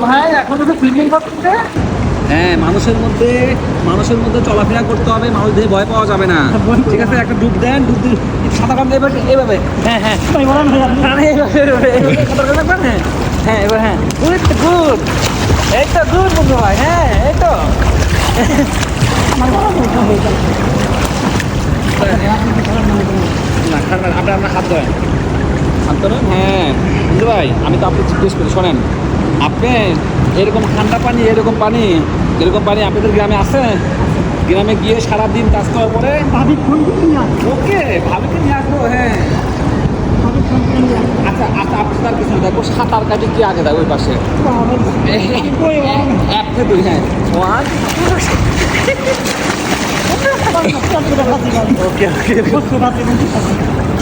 ভাই এখন তো ফিল্মিং করতে। হ্যাঁ, মানুষের মধ্যে চলাফেরা করতে হবে, মানুষ দিয়ে ভয় পাওয়া যাবে না। ঠিক আছে, একটা ডুব দেন, ডুব দিয়ে সাঁতার কাটতে এভাবে। হ্যাঁ হ্যাঁ, হ্যাঁ এবার হ্যাঁ, গুড গুড, এই তো গুড বন্ধু ভাই। হ্যাঁ এই তো আপনার হাত ধরেন, হাত ধরেন। হ্যাঁ বন্ধু ভাই, আমি তো আপনি জিজ্ঞেস করি, শোনেন, আপনি এরকম ঠান্ডা পানি, এরকম পানি আপনাদের গ্রামে আছে? গ্রামে গিয়ে সারাদিন কাজ করার পরে ওকে ভাবিকে নিয়ে আসবো। হ্যাঁ আচ্ছা আচ্ছা, আপনার কিছু দেখবো, সাঁতার কাটি কি আগে দেয় ওই পাশে, এক থেকে দুই। হ্যাঁ, ওয়ান ওকে ওকে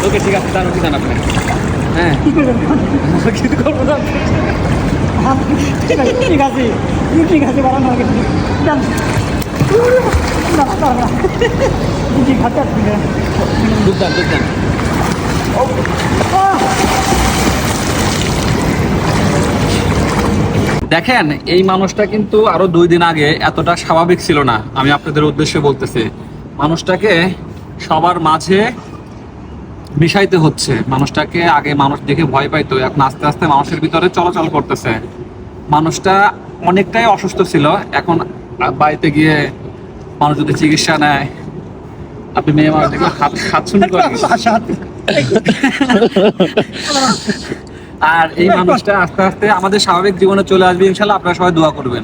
ওকে, ঠিক আছে, জানো কি জান আপনি? হ্যাঁ কিছু করবো না। ঠিক আছে বাড়ানো আগে বুঝলাম বুঝলাম। দেখেন, এই মানুষটা কিন্তু আরো 2 দিন আগে এতটা স্বাভাবিক ছিল না। আমি আপনাদের উদ্দেশ্যে বলতেছি, মানুষটাকে সবার মাঝে মিশাইতে হচ্ছে। মানুষটাকে আগে মানুষ দেখে ভয় পাইতো, এখন আস্তে আস্তে মানুষের ভিতরে চলাচল করতেছে। মানুষটা অনেকটাই অসুস্থ ছিল, এখন বাড়িতে গিয়ে মানুষ যদি চিকিৎসা নেয়, আপনি মেয়ে মানুষ দেখলে হাত শুনি করে। আর এই মানুষটা আস্তে আস্তে আমাদের স্বাভাবিক জীবনে চলে আসবে ইনশাল্লাহ। আপনারা সবাই দোয়া করবেন,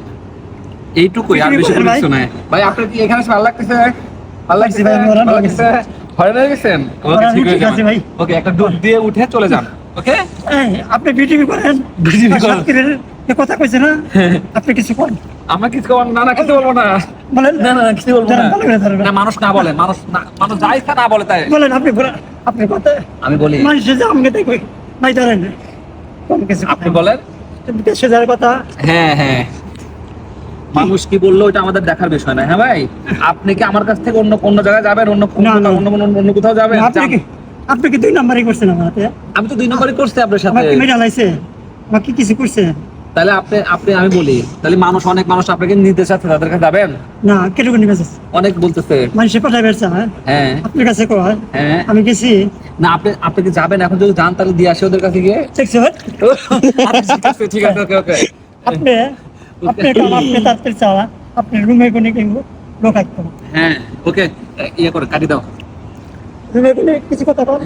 এইটুকুই, আর বেশি কোনো কিছু নাই। ভাই আপনার কি এখানে ভালো লাগতেছে? ভালো লাগছে ভাই, ভালো লাগছে। ভয় হয়ে গেছেন? ওকে ঠিক আছে ভাই, ওকে একটা ডুব দিয়ে উঠে চলে যান। ওকে, আপনি বিটিভি করেন, কথা কইছে না, আপনি কিছু করেন। আমার কিছু না, না কিছু বলবো না, বলেন। না না কিছু বলবো না। মানুষ না বলে, মানুষ যা ইচ্ছা না বলে তাই বলেন। আপনি বলেন, আপনি কথা আমি বলি। মানুষ যে আমাকে দেখবে নাই, ধরেন আপনি বলেন দেশে যাওয়ার কথা। হ্যাঁ হ্যাঁ, মানুষ কি বললো ওটা আমাদের দেখার বিষয় না। হ্যাঁ ভাই, আপনি কি আমার কাছ থেকে অন্য জায়গায় যাবেন? অন্য কোথাও যাবেন? আপনি কি 2 নাম্বারই করছেন আমার হাতে? আমি তো 2 নম্বরই করছি আপনার সাথে। আমাকে মেডাল আইছে, আমাকে কিছু করছে। তাহলে আপনি আমি বলি, তাহলে অনেক মানুষ আপনাকে নিতে চাচ্ছে, তাদের কাছে যাবেন না? কেটে নিবে অনেক বলতেছে, মানুষে পাঠাই বেরছে। হ্যাঁ আপনার কাছে কয়, হ্যাঁ আমি গেছি না। আপনি কি যাবেন? এখন যদি যান তাহলে দিয়ে আসি ওদের কাছে গিয়ে। ঠিক আছে ঠিক আছে, ওকে ওকে। আপনি তাড়াতাড়ি চাওয়া, আপনি রুমে কোনে কিনবো লোক আসতো। হ্যাঁ ওকে, ইয়ে করে কাটি দাও। রুমে কোনে কিছু কথা বল।